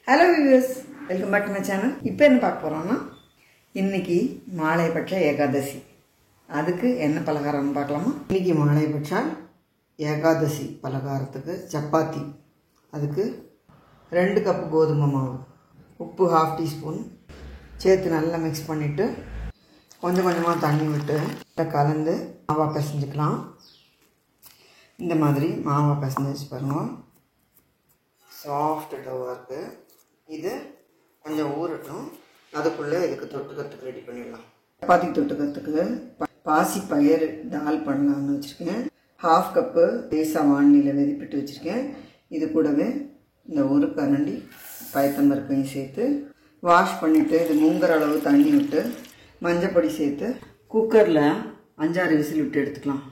Hello viewers, welcome back to my channel. இப்போ என்ன பார்க்க போறோம்னா இன்னைக்கு மாலைபட்ச ஏகாதசி. அதுக்கு என்ன பலகாரம்னு பார்க்கலாமா? இன்னைக்கு மாலைபட்ச ஏகாதசி பலகாரத்துக்கு சப்பாத்தி. அதுக்கு 2 கப் கோதுமை மாவு, உப்பு 1/2 டீஸ்பூன் சேர்த்து நல்லா மிக்ஸ் பண்ணிட்டு கொஞ்சம் கொஞ்சமாக தண்ணி விட்டு கலந்து மாவா பிசைஞ்சுக்கலாம். இந்த மாதிரி மாவா பிசைஞ்சு வச்சு பாருங்க. சாஃப்ட் டவ்வாக இருக்குது. இது கொஞ்சம் ஊறட்டும். அதுக்குள்ளே இதுக்கு தொட்டுக்கிறதுக்கு ரெடி பண்ணிடலாம். சப்பாத்திக்கு தொட்டுக்கிறதுக்கு பாசி பயிறு தால் பண்ணலான்னு வச்சுருக்கேன். 1/2 கப்பு லேசாக வானிலையில் வெதிப்பிட்டு வச்சுருக்கேன். இது கூடவே இந்த ஒரு கரண்டி பயத்தம்பருப்பையும் சேர்த்து வாஷ் பண்ணிவிட்டு இது முங்குற அளவு தண்ணி விட்டு மஞ்சப்பொடி சேர்த்து குக்கரில் 5-6 விசில் விட்டு எடுத்துக்கலாம்.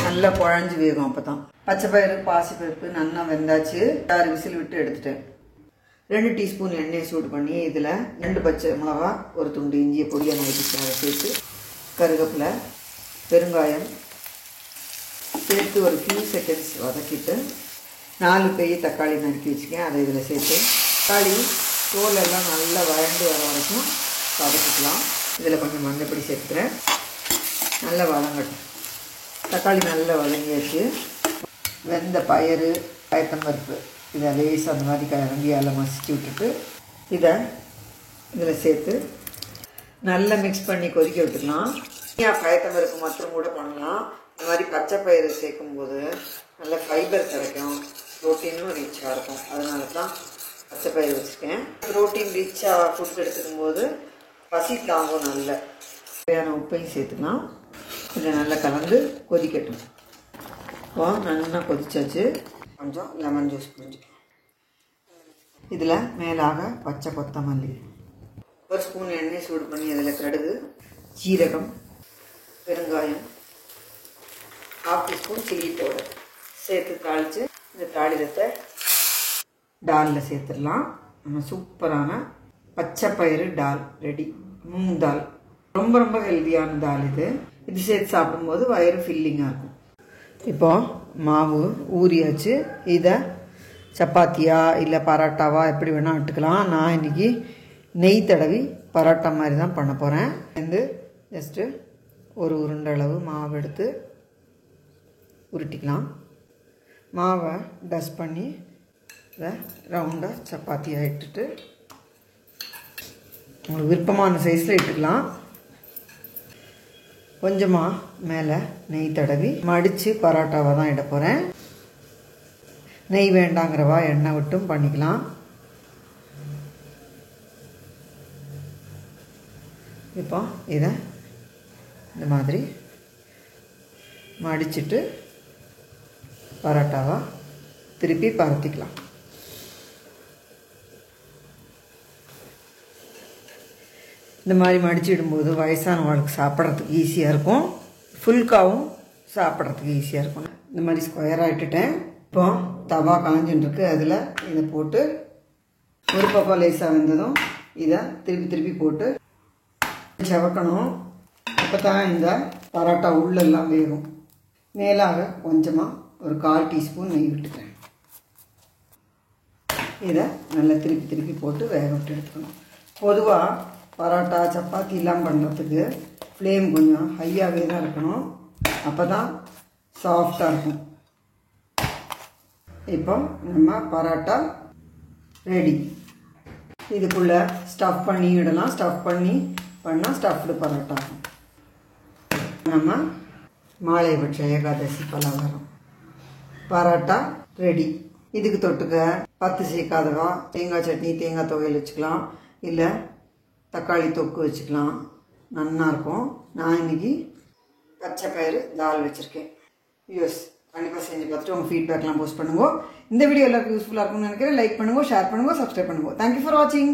நல்லா குழஞ்சி வேகும். அப்போ தான் பச்சை பயிறு பாசி பருப்பு நல்லா வெந்தாச்சு. 6 விசில் விட்டு எடுத்துட்டேன். 2 டீஸ்பூன் எண்ணெயை சூடு பண்ணி இதில் 2 பச்சை மிளகா, ஒரு துண்டு இஞ்சியை பொடியாக நறுக்கி அதை சேர்த்து கருவேப்பிலை, பெருங்காயம் சேர்த்து ஒரு ஃபியூ செகண்ட்ஸ் வதக்கிட்டு 4 பெரிய தக்காளி நறுக்கி வச்சுக்கேன். அதை இதில் சேர்த்து தக்காளி தோலெல்லாம் நல்லா வறண்டு வர வரைக்கும் வதக்கிக்கலாம். இதில் கொஞ்சம் மஞ்சப்பொடி சேர்த்துக்கிறேன். நல்லா வதங்கட்டும். தக்காளி நல்லா வதங்கியாச்சு. வெந்த பயிறு பயத்தம்பருப்பு இதை லேசாக அந்த மாதிரி கரண்டியால் மசிச்சு விட்டுட்டு இதை இதில் சேர்த்து நல்லா மிக்ஸ் பண்ணி கொதிக்க விட்டுக்கலாம். பயத்தம்பருப்பு மாத்திரம் கூட பண்ணலாம். இந்த மாதிரி பச்சை பயிறு சேர்க்கும்போது நல்ல ஃபைபர் கிடைக்கும், ப்ரோட்டீனும் ரிச்சாக இருக்கும். அதனால தான் பச்சை பயிறு வச்சுருக்கேன். ப்ரோட்டீன் ரிச்சாக ஃபுட் எடுத்துக்கும் போது பசி தாங்கும். நல்ல தேவையான உப்பையும் சேர்த்துக்கலாம். இதை நல்லா கலந்து கொதிக்கட்டும். இப்போ நல்லா கொதிச்சாச்சு. கொஞ்சம் லெமன் ஜூஸ் புரிஞ்சுக்கலாம். இதில் மேலாக பச்சை கொத்தமல்லி, 1 ஸ்பூன் எண்ணெய் சூடு பண்ணி அதில் கடுகு, ஜீரகம், பெருங்காயம், 1/2 டீஸ்பூன் சில்லி பவுடர் சேர்த்து தாளித்து இந்த தாளிரத்தை டாலில் சேர்த்துடலாம். நம்ம சூப்பரான பச்சை பயிறு டால் ரெடி. மூங் தால் ரொம்ப ரொம்ப ஹெல்த்தியான தால் இது. இது சேர்த்து சாப்பிடும்போது வயிறு ஃபில்லிங்காக இருக்கும். இப்போ மாவு ஊறியாச்சு. இதை சப்பாத்தியா இல்லை பரோட்டாவா எப்படி வேணால் விட்டுக்கலாம். நான் இன்றைக்கி நெய் தடவி பரோட்டா மாதிரி தான் பண்ண போகிறேன். வந்து ஜஸ்ட்டு ஒரு உருண்டை அளவு மாவு எடுத்து உருட்டிக்கலாம். மாவை டஸ்ட் பண்ணி இதை ரவுண்டாக சப்பாத்தியாக இட்டுட்டு உங்களுக்கு விருப்பமான சைஸில் இட்டுக்கலாம். கொஞ்சமாக மேலே நெய் தடவி மடித்து பரோட்டாவை தான் இட போகிறேன். நெய் வேண்டாங்கிறவா எண்ணெய் விட்டும் பண்ணிக்கலாம். இப்போ இதை இந்த மாதிரி மடிச்சுட்டு பரோட்டாவை திருப்பி பரத்திக்கலாம். இந்த மாதிரி மடிச்சிடும்போது வயசானவங்களுக்கு சாப்பிட்றதுக்கு ஈஸியாக இருக்கும். ஃபுல்காவும் சாப்பிட்றதுக்கு ஈஸியாக இருக்கும். இந்த மாதிரி ஸ்கொயராக இட்டுட்டேன். இப்போ தவா காஞ்சின்ருக்கு. அதில் இதை போட்டு ஒரு பக்கம் லேசாக வந்ததும் இதை திருப்பி போட்டு செவக்கணும். அப்போ தான் இந்த பரோட்டா உள்ளெல்லாம் வேகும். மேலாக கொஞ்சமாக ஒரு 1/4 டீஸ்பூன் நெய் விட்டுட்டேன். இதை நல்லா திருப்பி போட்டு வேக விட்டு எடுத்துக்கணும். பொதுவாக பரோட்டா சப்பாத்திலாம் பண்ணுறதுக்கு ஃப்ளேம் கொஞ்சம் ஹையாகவே தான் இருக்கணும். அப்போ தான் சாஃப்டாக இருக்கும். இப்போ நம்ம பரோட்டா ரெடி. இதுக்குள்ளே ஸ்டஃப் பண்ணி விடலாம். ஸ்டஃப் பண்ணி பண்ணால் ஸ்டஃப்டு பரோட்டா இருக்கும். நம்ம மாலைபட்ச ஏகாதசி பலகாரம் பரோட்டா ரெடி. இதுக்கு தொட்டுக்க 10 சேர்க்காதவா தேங்காய் சட்னி, தேங்காய் துவையல் வச்சுக்கலாம். இல்லை தக்காளி தொக்கு வச்சுக்கலாம். நல்லாயிருக்கும். நான் இன்றைக்கி பச்சை பயிறு தால் வச்சுருக்கேன். யூஸ் கண்டிப்பாக செஞ்சு பார்த்துட்டு உங்கள் ஃபீட்பேக்லாம் போஸ்ட் பண்ணுங்க. இந்த வீடியோ எல்லாருக்கும் யூஸ்ஃபுல்லாக இருக்கும்னு நினைக்கிறேன். லைக் பண்ணுங்க, ஷேர் பண்ணுங்க, சப்ஸ்கிரைப் பண்ணுங்க. தேங்க்யூ ஃபார் வாட்சிங்.